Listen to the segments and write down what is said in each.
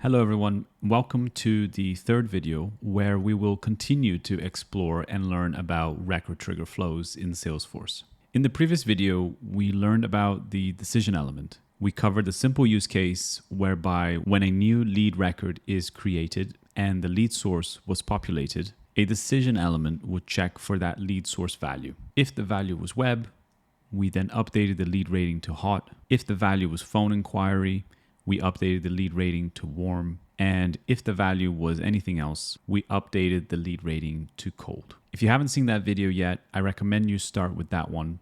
Hello everyone, welcome to the third video where we will continue to explore and learn about record trigger flows in Salesforce. In the previous video, we learned about the decision element. We covered the simple use case whereby when a new lead record is created and the lead source was populated, a decision element would check for that lead source value. If the value was web, we then updated the lead rating to hot. If the value was phone inquiry, we updated the lead rating to warm. And if the value was anything else, we updated the lead rating to cold. If you haven't seen that video yet, I recommend you start with that one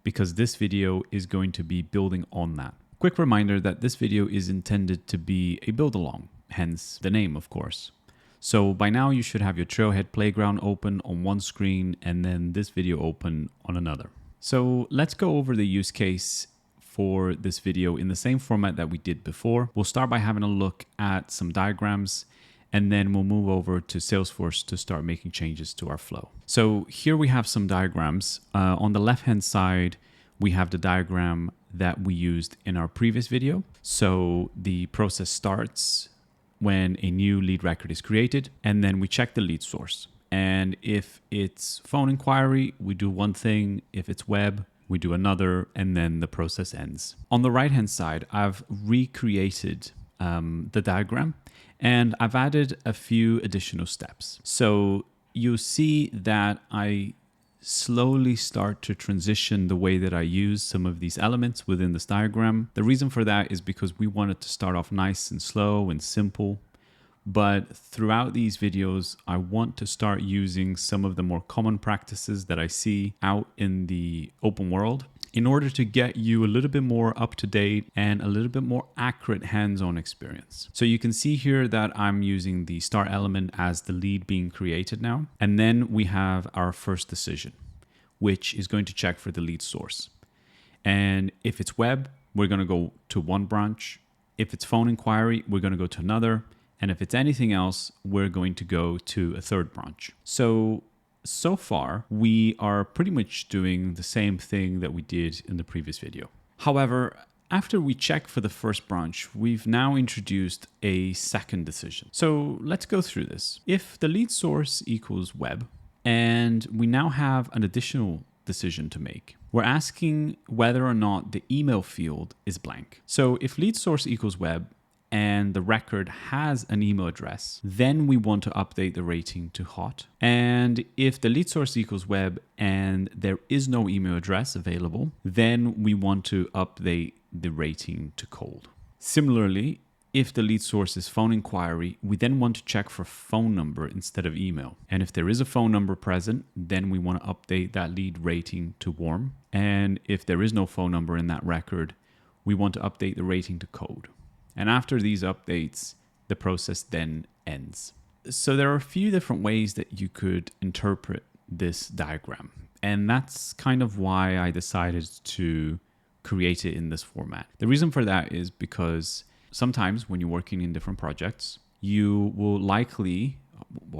because this video is going to be building on that. Quick reminder that this video is intended to be a build along, hence the name, of course. So by now you should have your Trailhead Playground open on one screen and then this video open on another. So let's go over the use case for this video in the same format that we did before. We'll start by having a look at some diagrams and then we'll move over to Salesforce to start making changes to our flow. So here we have some diagrams. On the left-hand side, we have the diagram that we used in our previous video. So the process starts when a new lead record is created and then we check the lead source. And if it's phone inquiry, we do one thing. If it's web, we do another, and then the process ends. On the right-hand side, I've recreated the diagram, and I've added a few additional steps. So you see that I slowly start to transition the way that I use some of these elements within this diagram. The reason for that is because we wanted to start off nice and slow and simple. But throughout these videos, I want to start using some of the more common practices that I see out in the open world in order to get you a little bit more up to date and a little bit more accurate hands-on experience. So you can see here that I'm using the start element as the lead being created now. And then we have our first decision, which is going to check for the lead source. And if it's web, we're going to go to one branch. If it's phone inquiry, we're going to go to another. And if it's anything else, we're going to go to a third branch. So far, we are pretty much doing the same thing that we did in the previous video. However, after we check for the first branch, we've now introduced a second decision. So let's go through this. If the lead source equals web, and we now have an additional decision to make, we're asking whether or not the email field is blank. So if lead source equals web, and the record has an email address, then we want to update the rating to hot. And if the lead source equals web and there is no email address available, then we want to update the rating to cold. Similarly, if the lead source is phone inquiry, we then want to check for phone number instead of email. And if there is a phone number present, then we want to update that lead rating to warm. And if there is no phone number in that record, we want to update the rating to cold. And after these updates, the process then ends. So there are a few different ways that you could interpret this diagram. And that's kind of why I decided to create it in this format. The reason for that is because sometimes when you're working in different projects, you will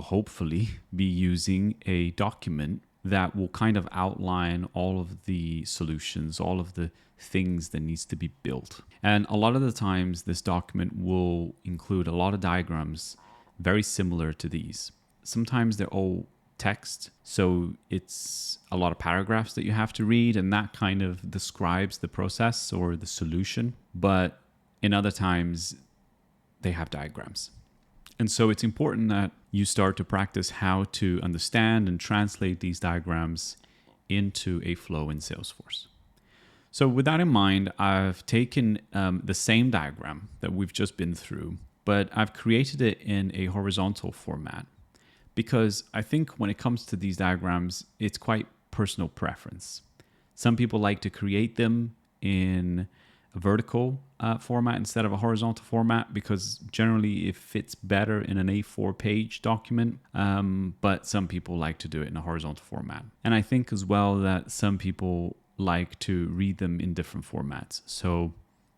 hopefully be using a document that will kind of outline all of the solutions, all of the things that needs to be built. And a lot of the times this document will include a lot of diagrams very similar to these. Sometimes they're all text, so it's a lot of paragraphs that you have to read and that kind of describes the process or the solution. But in other times they have diagrams. And so it's important that you start to practice how to understand and translate these diagrams into a flow in Salesforce. So with that in mind, I've taken the same diagram that we've just been through, but I've created it in a horizontal format because I think when it comes to these diagrams, it's quite personal preference. Some people like to create them in a vertical format instead of a horizontal format because generally it fits better in an A4 page document, but some people like to do it in a horizontal format. And I think as well that some people like to read them in different formats. So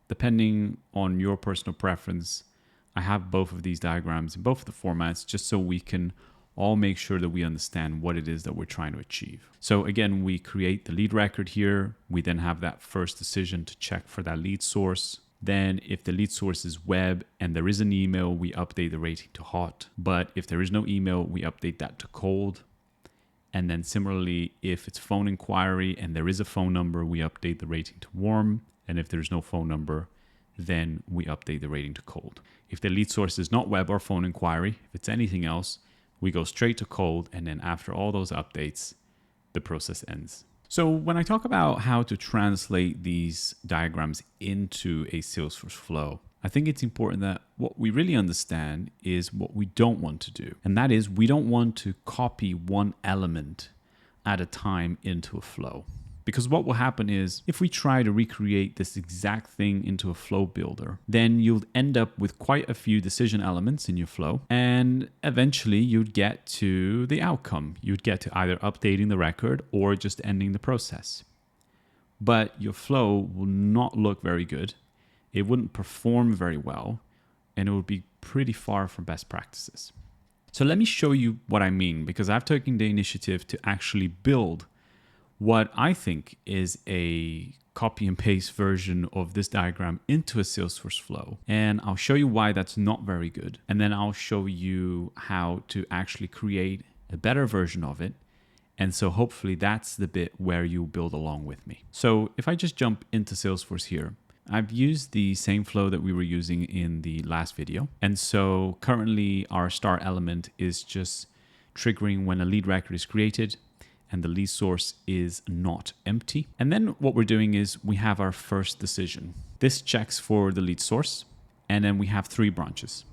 depending on your personal preference, I have both of these diagrams in both of the formats just so we can all make sure that we understand what it is that we're trying to achieve. So again, we create the lead record here. We then have that first decision to check for that lead source. Then if the lead source is web and there is an email, we update the rating to hot. But if there is no email, we update that to cold. And then similarly, if it's phone inquiry and there is a phone number, we update the rating to warm. And if there's no phone number, then we update the rating to cold. If the lead source is not web or phone inquiry, if it's anything else, we go straight to cold. And then after all those updates, the process ends. So when I talk about how to translate these diagrams into a Salesforce flow, I think it's important that what we really understand is what we don't want to do. And that is, we don't want to copy one element at a time into a flow. Because what will happen is, if we try to recreate this exact thing into a flow builder, then you'll end up with quite a few decision elements in your flow. And eventually you'd get to the outcome. You'd get to either updating the record or just ending the process. But your flow will not look very good. It wouldn't perform very well, and it would be pretty far from best practices. So let me show you what I mean, because I've taken the initiative to actually build what I think is a copy and paste version of this diagram into a Salesforce flow. And I'll show you why that's not very good. And then I'll show you how to actually create a better version of it. And so hopefully that's the bit where you build along with me. So if I just jump into Salesforce here, I've used the same flow that we were using in the last video. And so currently our start element is just triggering when a lead record is created and the lead source is not empty. And then what we're doing is we have our first decision. This checks for the lead source, and then we have 3 branches,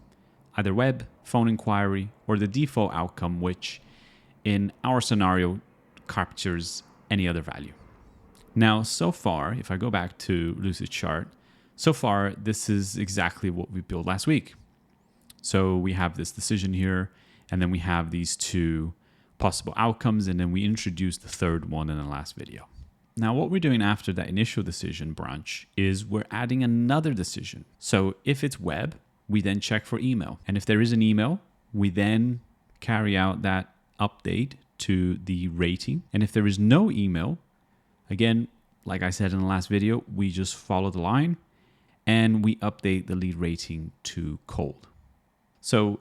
either web, phone inquiry, or the default outcome, which in our scenario captures any other value. Now, so far, if I go back to Lucidchart, so far, this is exactly what we built last week. So we have this decision here, and then we have these 2 possible outcomes, and then we introduced the 3rd one in the last video. Now, what we're doing after that initial decision branch is we're adding another decision. So if it's web, we then check for email. And if there is an email, we then carry out that update to the rating. And if there is no email, again, like I said in the last video, we just follow the line and we update the lead rating to cold. So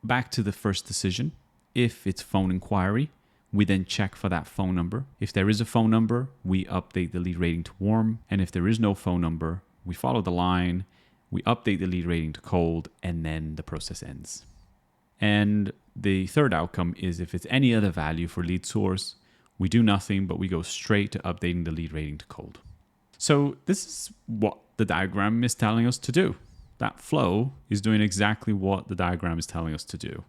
back to the first decision. If it's phone inquiry, we then check for that phone number. If there is a phone number, we update the lead rating to warm. And if there is no phone number, we follow the line, we update the lead rating to cold, and then the process ends. And the 3rd outcome is if it's any other value for lead source, we do nothing, but we go straight to updating the lead rating to cold. So this is what the diagram is telling us to do. That flow is doing exactly what the diagram is telling us to do.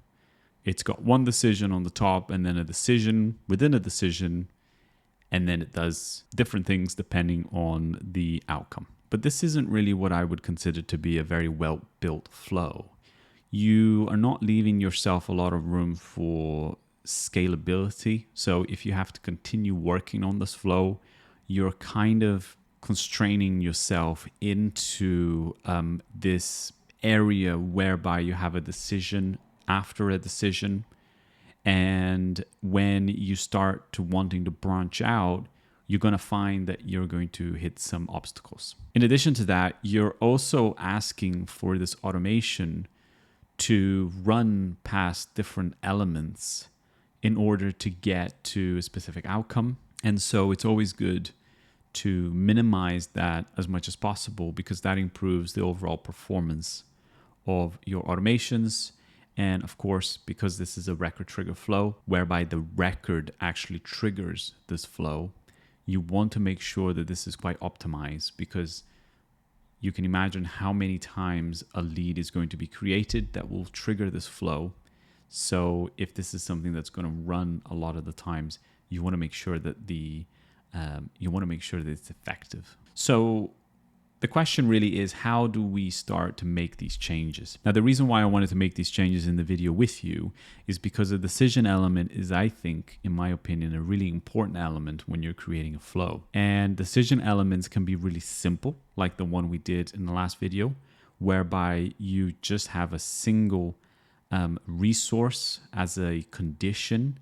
It's got one decision on the top and then a decision within a decision, and then it does different things depending on the outcome. But this isn't really what I would consider to be a very well-built flow. You are not leaving yourself a lot of room for scalability. So if you have to continue working on this flow, you're kind of constraining yourself into this area whereby you have a decision after a decision. And when you start to wanting to branch out, you're going to find that you're going to hit some obstacles. In addition to that, you're also asking for this automation to run past different elements in order to get to a specific outcome. And so it's always good to minimize that as much as possible, because that improves the overall performance of your automations. And of course, because this is a record trigger flow, whereby the record actually triggers this flow, you want to make sure that this is quite optimized, because you can imagine how many times a lead is going to be created that will trigger this flow. So if this is something that's going to run a lot of the times, you want to make sure that it's effective. So the question really is, how do we start to make these changes? Now, the reason why I wanted to make these changes in the video with you is because the decision element is, I think, in my opinion, a really important element when you're creating a flow. And decision elements can be really simple, like the one we did in the last video, whereby you just have a single resource as a condition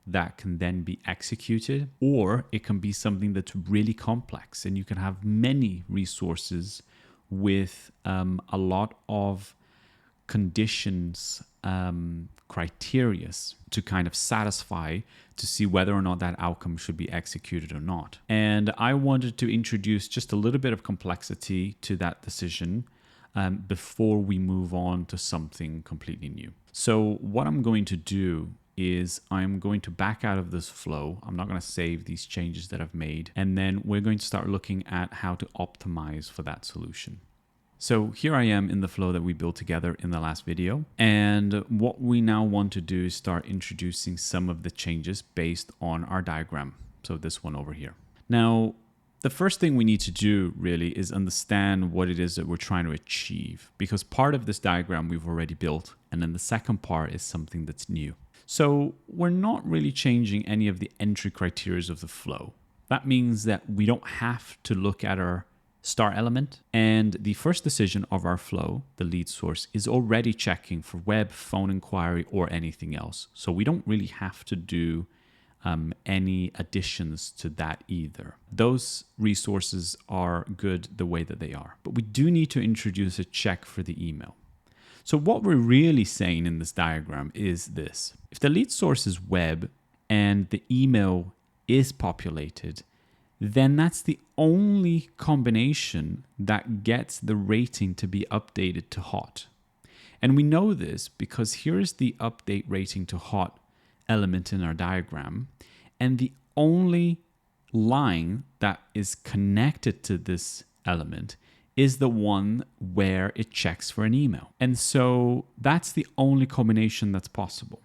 that can then be executed, or it can be something that's really complex and you can have many resources with a lot of conditions, criteria to kind of satisfy to see whether or not that outcome should be executed or not. And I wanted to introduce just a little bit of complexity to that decision before we move on to something completely new. So what I'm going to do is I'm going to back out of this flow. I'm not going to save these changes that I've made. And then we're going to start looking at how to optimize for that solution. So here I am in the flow that we built together in the last video. And what we now want to do is start introducing some of the changes based on our diagram. So this one over here. Now, the first thing we need to do really is understand what it is that we're trying to achieve, because part of this diagram we've already built. And then the second part is something that's new. So we're not really changing any of the entry criteria of the flow. That means that we don't have to look at our start element, and the first decision of our flow, the lead source, is already checking for web, phone inquiry, or anything else. So we don't really have to do any additions to that either. Those resources are good the way that they are, but we do need to introduce a check for the email. So what we're really saying in this diagram is this: if the lead source is web and the email is populated, then that's the only combination that gets the rating to be updated to hot. And we know this because here's the update rating to hot element in our diagram. And the only line that is connected to this element is the one where it checks for an email. And so that's the only combination that's possible.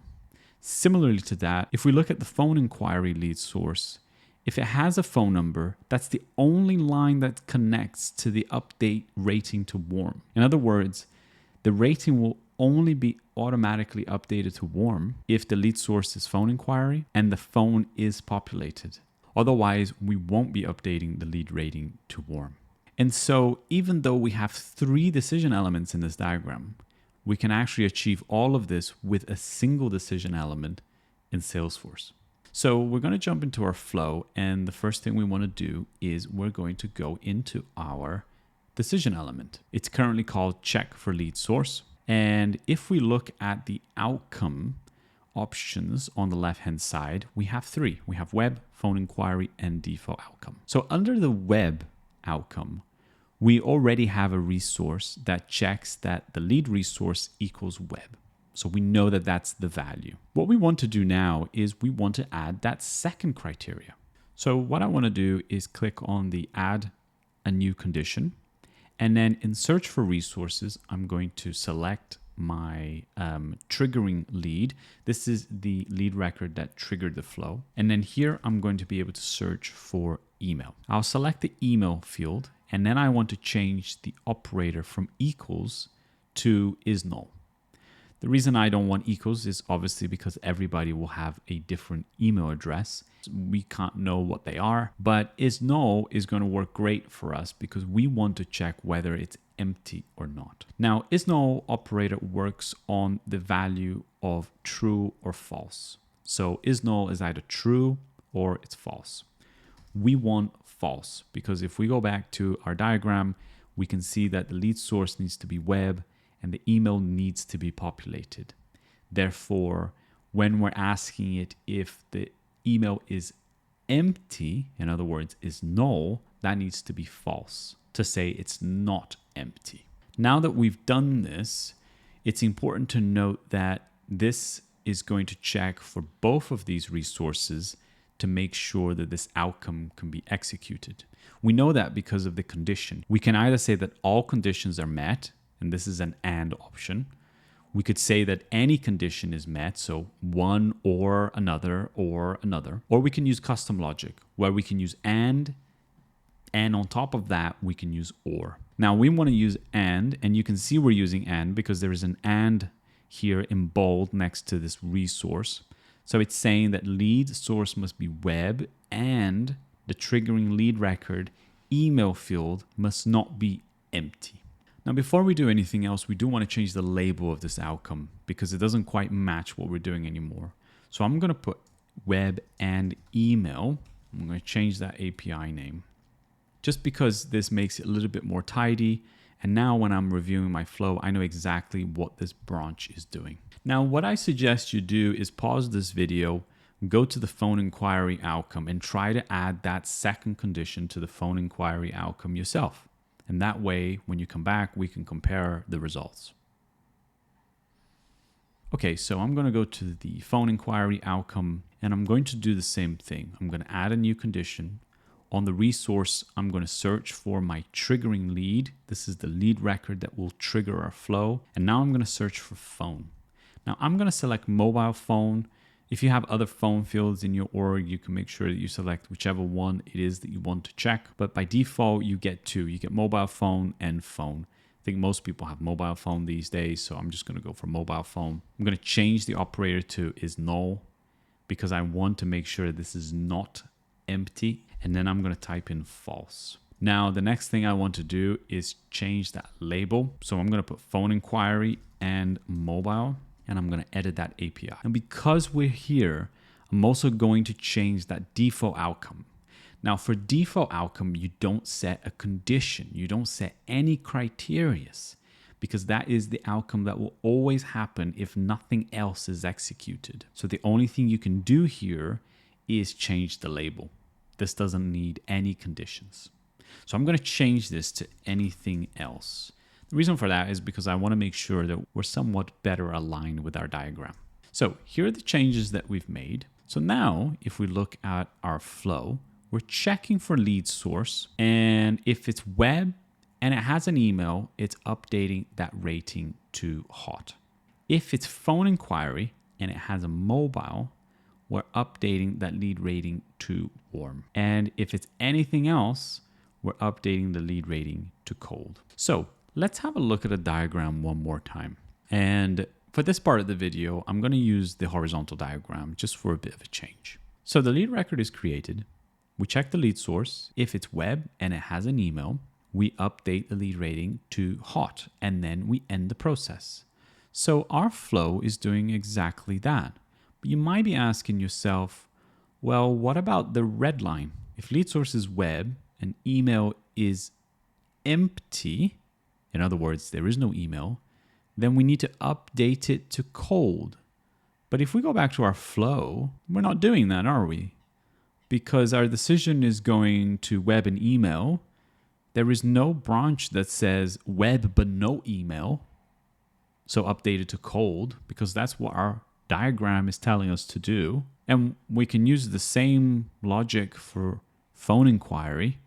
Similarly to that, if we look at the phone inquiry lead source, if it has a phone number, that's the only line that connects to the update rating to warm. In other words, the rating will only be automatically updated to warm if the lead source is phone inquiry and the phone is populated. Otherwise, we won't be updating the lead rating to warm. And so even though we have 3 decision elements in this diagram, we can actually achieve all of this with a single decision element in Salesforce. So we're going to jump into our flow, and the first thing we want to do is we're going to go into our decision element. It's currently called check for lead source. And if we look at the outcome options on the left-hand side, we have 3. We have web, phone inquiry, and default outcome. So under the web outcome, we already have a resource that checks that the lead resource equals web. So we know that that's the value. What we want to do now is we want to add that second criteria. So what I want to do is click on the add a new condition. And then in search for resources, I'm going to select my triggering lead. This is the lead record that triggered the flow. And then here I'm going to be able to search for email. I'll select the email field, and then I want to change the operator from equals to is null. The reason I don't want equals is obviously because everybody will have a different email address. We can't know what they are, but is null is going to work great for us because we want to check whether it's empty or not. Now, is null operator works on the value of true or false. So is null is either true or it's false. We want false because if we go back to our diagram, we can see that the lead source needs to be web and the email needs to be populated. Therefore, when we're asking it if the email is empty, in other words, is null, that needs to be false to say it's not empty. Now that we've done this, it's important to note that this is going to check for both of these resources to make sure that this outcome can be executed. We know that because of the condition. We can either say that all conditions are met, and this is an AND option. We could say that any condition is met, so one or another, or we can use custom logic, where we can use and on top of that, we can use or. Now we want to use and you can see we're using and because there is an and here in bold next to this resource. So it's saying that lead source must be web and the triggering lead record email field must not be empty. Now, before we do anything else, we do want to change the label of this outcome because it doesn't quite match what we're doing anymore. So I'm going to put web and email. I'm going to change that API name just because this makes it a little bit more tidy And now when I'm reviewing my flow, I know exactly what this branch is doing. Now, what I suggest you do is pause this video, go to the phone inquiry outcome and try to add that second condition to the phone inquiry outcome yourself. And that way, when you come back, we can compare the results. Okay, so I'm going to go to the phone inquiry outcome and I'm going to do the same thing. I'm going to add a new condition. On the resource, I'm going to search for my triggering lead. This is the lead record that will trigger our flow. And now I'm going to search for phone. Now I'm going to select mobile phone. If you have other phone fields in your org, you can make sure that you select whichever one it is that you want to check. But by default, you get two. You get mobile phone and phone. I think most people have mobile phone these days, so I'm just going to go for mobile phone. I'm going to change the operator to is null because I want to make sure this is not empty. And then I'm going to type in false. Now, the next thing I want to do is change that label. So I'm going to put phone inquiry and mobile, and I'm going to edit that API. And because we're here, I'm also going to change that default outcome. Now, for default outcome, you don't set a condition. You don't set any criteria because that is the outcome that will always happen if nothing else is executed. So the only thing you can do here is change the label. This doesn't need any conditions. So I'm going to change this to anything else. The reason for that is because I want to make sure that we're somewhat better aligned with our diagram. So here are the changes that we've made. So now if we look at our flow, we're checking for lead source. And if it's web and it has an email, it's updating that rating to hot. If it's phone inquiry and it has a mobile, we're updating that lead rating to warm. And if it's anything else, we're updating the lead rating to cold. So let's have a look at a diagram one more time. And for this part of the video, I'm going to use the horizontal diagram just for a bit of a change. So the lead record is created. We check the lead source. If it's web and it has an email, we update the lead rating to hot, and then we end the process. So our flow is doing exactly that. But you might be asking yourself, well, what about the red line? If lead source is web and email is empty, in other words, there is no email, then we need to update it to cold. But if we go back to our flow, we're not doing that, are we? Because our decision is going to web and email. There is no branch that says web but no email. So update it to cold, because that's what our diagram is telling us to do. And we can use the same logic for phone inquiry.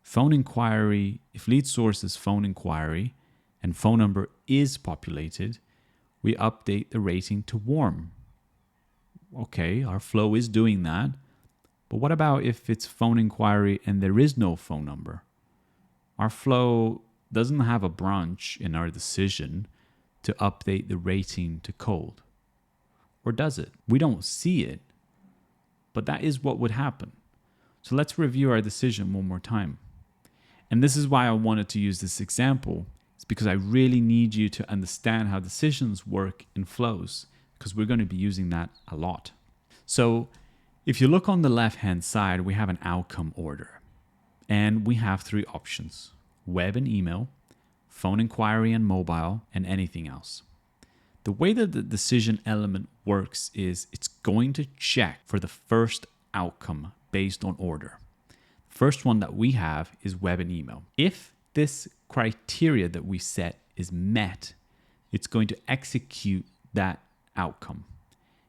Phone inquiry, if lead source is phone inquiry and phone number is populated, we update the rating to warm. Okay, our flow is doing that. But what about if it's phone inquiry and there is no phone number? Our flow doesn't have a branch in our decision to update the rating to cold. Or does it? We don't see it, but that is what would happen. So let's review our decision one more time. And this is why I wanted to use this example. It's because I really need you to understand how decisions work in flows, because we're going to be using that a lot. So if you look on the left-hand side, we have an outcome order. And we have three options: web and email, phone inquiry and mobile, and anything else. The way that the decision element works is it's going to check for the first outcome based on order. The first one that we have is web and email. If this criteria that we set is met, it's going to execute that outcome.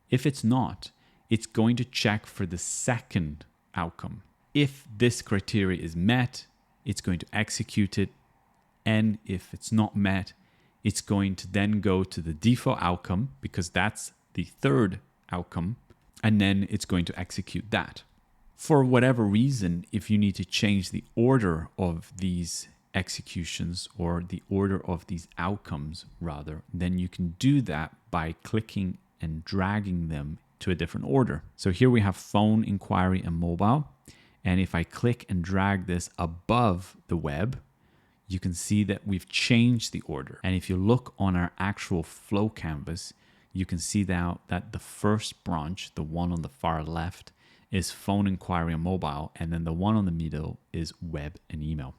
If it's not, it's going to check for the second outcome. If this criteria is met, it's going to execute it. And if it's not met, it's going to then go to the default outcome, because that's the third outcome, and then it's going to execute that. For whatever reason, if you need to change the order of these executions, or the order of these outcomes rather, then you can do that by clicking and dragging them to a different order. So here we have phone, inquiry, and mobile. And if I click and drag this above the web, you can see that we've changed the order. And if you look on our actual flow canvas, you can see now that the first branch, the one on the far left, is phone, inquiry, and mobile. And then the one on the middle is web and email.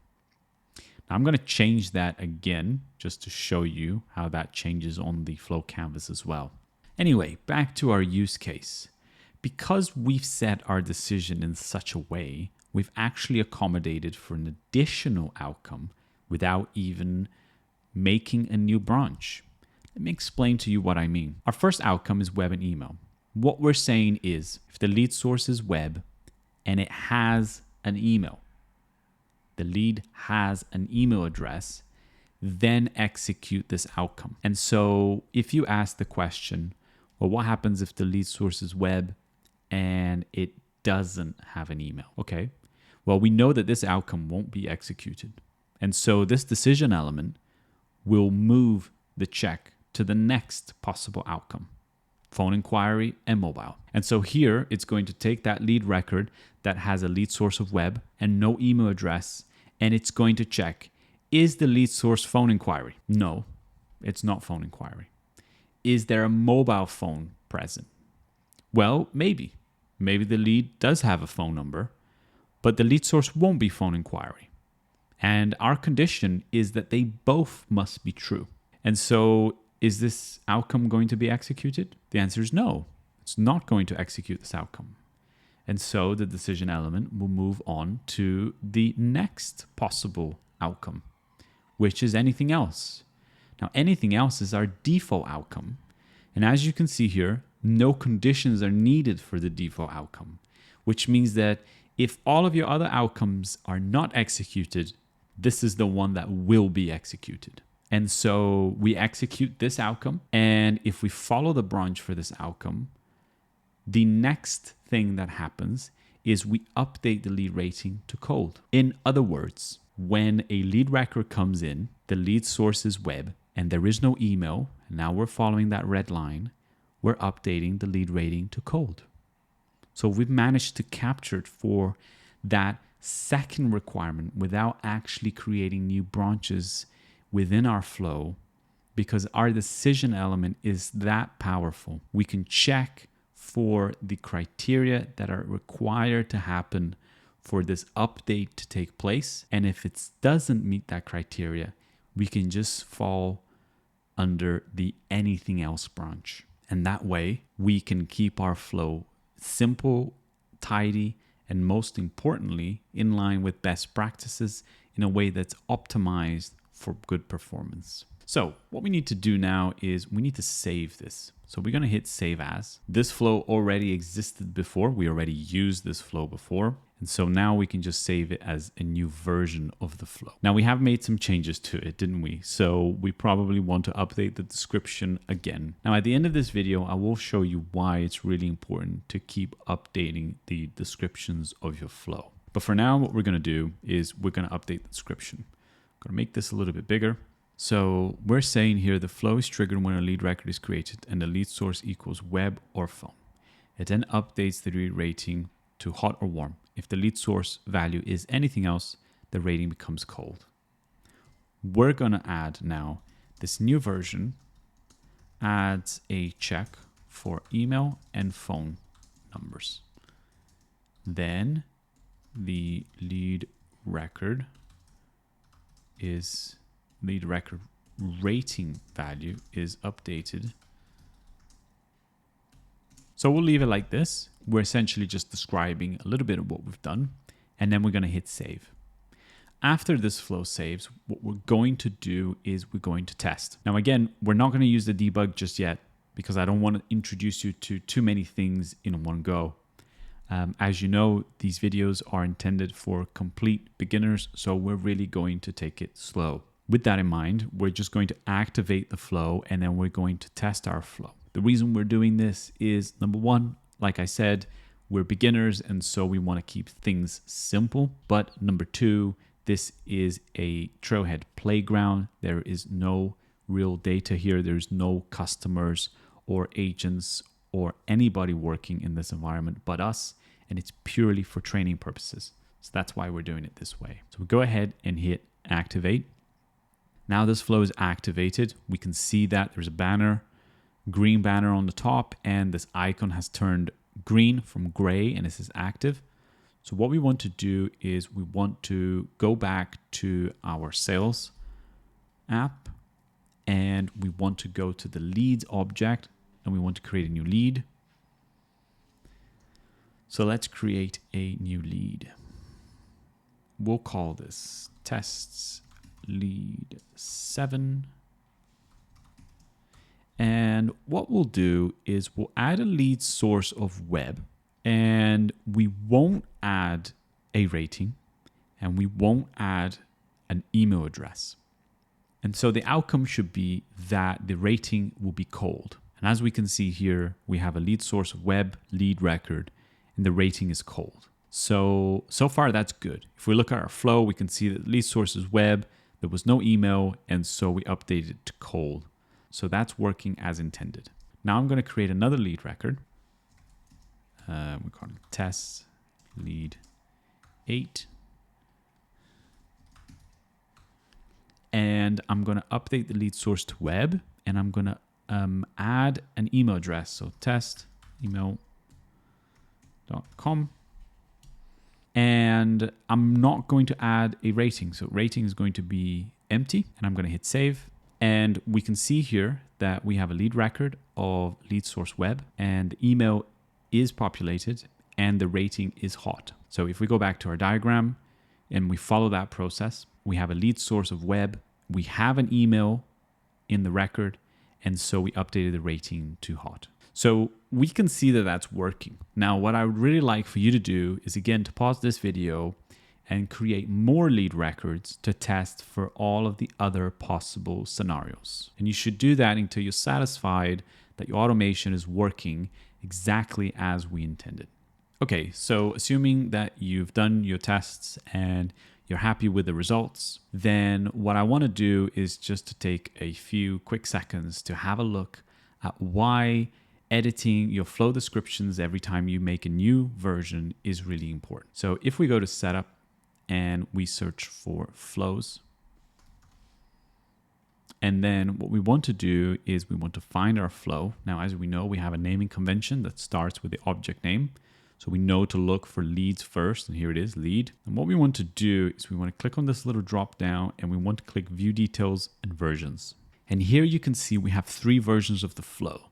Now I'm going to change that again just to show you how that changes on the flow canvas as well. Anyway, back to our use case. Because we've set our decision in such a way, we've actually accommodated for an additional outcome without even making a new branch. Let me explain to you what I mean. Our first outcome is web and email. What we're saying is if the lead source is web and it has an email, the lead has an email address, then execute this outcome. And so if you ask the question, well, what happens if the lead source is web and it doesn't have an email? Okay, well, we know that this outcome won't be executed. And so this decision element will move the check to the next possible outcome, phone inquiry and mobile. And so here it's going to take that lead record that has a lead source of web and no email address, and it's going to check, is the lead source phone inquiry? No, it's not phone inquiry. Is there a mobile phone present? Well, maybe. Maybe the lead does have a phone number, but the lead source won't be phone inquiry. And our condition is that they both must be true. And so is this outcome going to be executed? The answer is no. It's not going to execute this outcome. And so the decision element will move on to the next possible outcome, which is anything else. Now, anything else is our default outcome. And as you can see here, no conditions are needed for the default outcome, which means that if all of your other outcomes are not executed, this is the one that will be executed. And so we execute this outcome. And if we follow the branch for this outcome, the next thing that happens is we update the lead rating to cold. In other words, when a lead record comes in, the lead source is web and there is no email, and now we're following that red line, we're updating the lead rating to cold. So we've managed to capture it for that second requirement without actually creating new branches within our flow, because our decision element is that powerful. We can check for the criteria that are required to happen for this update to take place. And if it doesn't meet that criteria, we can just fall under the anything else branch. And that way we can keep our flow simple, tidy, and most importantly, in line with best practices in a way that's optimized for good performance. So what we need to do now is we need to save this. So we're going to hit save as. This flow already existed before. We already used this flow before. And so now we can just save it as a new version of the flow. Now we have made some changes to it, didn't we? So we probably want to update the description again. Now at the end of this video, I will show you why it's really important to keep updating the descriptions of your flow. But for now, what we're going to do is we're going to update the description. I'm going to make this a little bit bigger. So we're saying here the flow is triggered when a lead record is created and the lead source equals web or phone. It then updates the lead rating to hot or warm. If the lead source value is anything else, the rating becomes cold. We're going to add now this new version adds a check for email and phone numbers. Then the lead record rating value is updated. So we'll leave it like this. We're essentially just describing a little bit of what we've done, and then we're going to hit save. After this flow saves, what we're going to do is we're going to test. Now, again, we're not going to use the debug just yet because I don't want to introduce you to too many things in one go. As you know, these videos are intended for complete beginners, so we're really going to take it slow. With that in mind, we're just going to activate the flow and then we're going to test our flow. The reason we're doing this is, number one, like I said, we're beginners and so we want to keep things simple. But number two, this is a Trailhead playground. There is no real data here. There's no customers or agents or anybody working in this environment but us, and it's purely for training purposes. So that's why we're doing it this way. So we go ahead and hit activate. Now this flow is activated. We can see that there's a banner, green banner on the top, and this icon has turned green from gray and this is active. So what we want to do is we want to go back to our sales app, and we want to go to the leads object, and we want to create a new lead. So let's create a new lead. We'll call this tests lead 7. And what we'll do is we'll add a lead source of web, and we won't add a rating, and we won't add an email address. And so the outcome should be that the rating will be cold. And as we can see here, we have a lead source of web, lead record, and the rating is cold. So far that's good. If we look at our flow, we can see that the lead source is web, there was no email, and so we updated it to cold. So that's working as intended. Now I'm going to create another lead record. We call it tests lead 8. And I'm going to update the lead source to web, and I'm going to add an email address. So testemail.com. And I'm not going to add a rating. So rating is going to be empty, and I'm going to hit save. And we can see here that we have a lead record of lead source web, and the email is populated and the rating is hot. So if we go back to our diagram and we follow that process, we have a lead source of web, we have an email in the record, and so we updated the rating to hot. So we can see that that's working. Now, what I would really like for you to do is, again, to pause this video and create more lead records to test for all of the other possible scenarios. And you should do that until you're satisfied that your automation is working exactly as we intended. Okay, so assuming that you've done your tests and you're happy with the results, then what I want to do is just to take a few quick seconds to have a look at why editing your flow descriptions every time you make a new version is really important. So if we go to setup and we search for flows, and then what we want to do is we want to find our flow. Now, as we know, we have a naming convention that starts with the object name. So we know to look for leads first, and here it is, lead. And what we want to do is we want to click on this little drop down, and we want to click view details and versions. And here you can see we have 3 versions of the flow.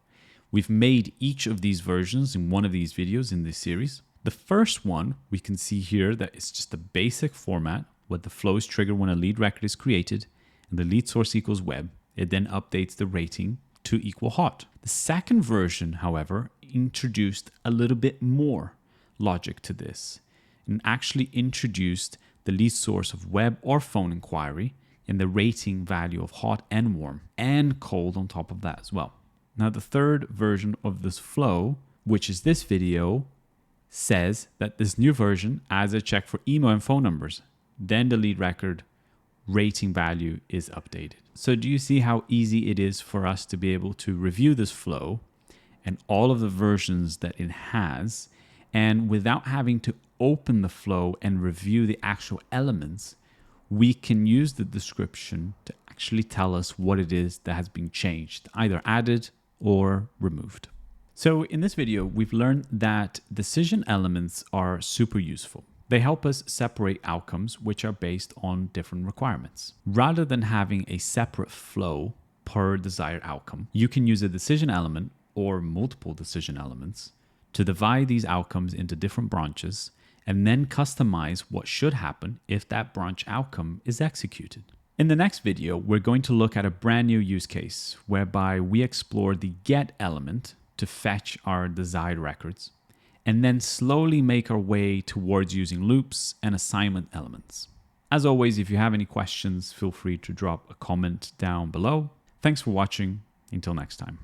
We've made each of these versions in one of these videos in this series. The first one, we can see here that it's just a basic format where the flow is triggered when a lead record is created and the lead source equals web. It then updates the rating to equal hot. The second version, however, introduced a little bit more logic to this and actually introduced the lead source of web or phone inquiry and the rating value of hot and warm and cold on top of that as well. Now, the third version of this flow, which is this video, says that this new version adds a check for email and phone numbers. Then the lead record rating value is updated. So do you see how easy it is for us to be able to review this flow and all of the versions that it has, and without having to open the flow and review the actual elements, we can use the description to actually tell us what it is that has been changed, either added or removed. So in this video, we've learned that decision elements are super useful. They help us separate outcomes which are based on different requirements. Rather than having a separate flow per desired outcome, you can use a decision element or multiple decision elements to divide these outcomes into different branches and then customize what should happen if that branch outcome is executed. In the next video, we're going to look at a brand new use case whereby we explore the get element to fetch our desired records, and then slowly make our way towards using loops and assignment elements. As always, if you have any questions, feel free to drop a comment down below. Thanks for watching. Until next time.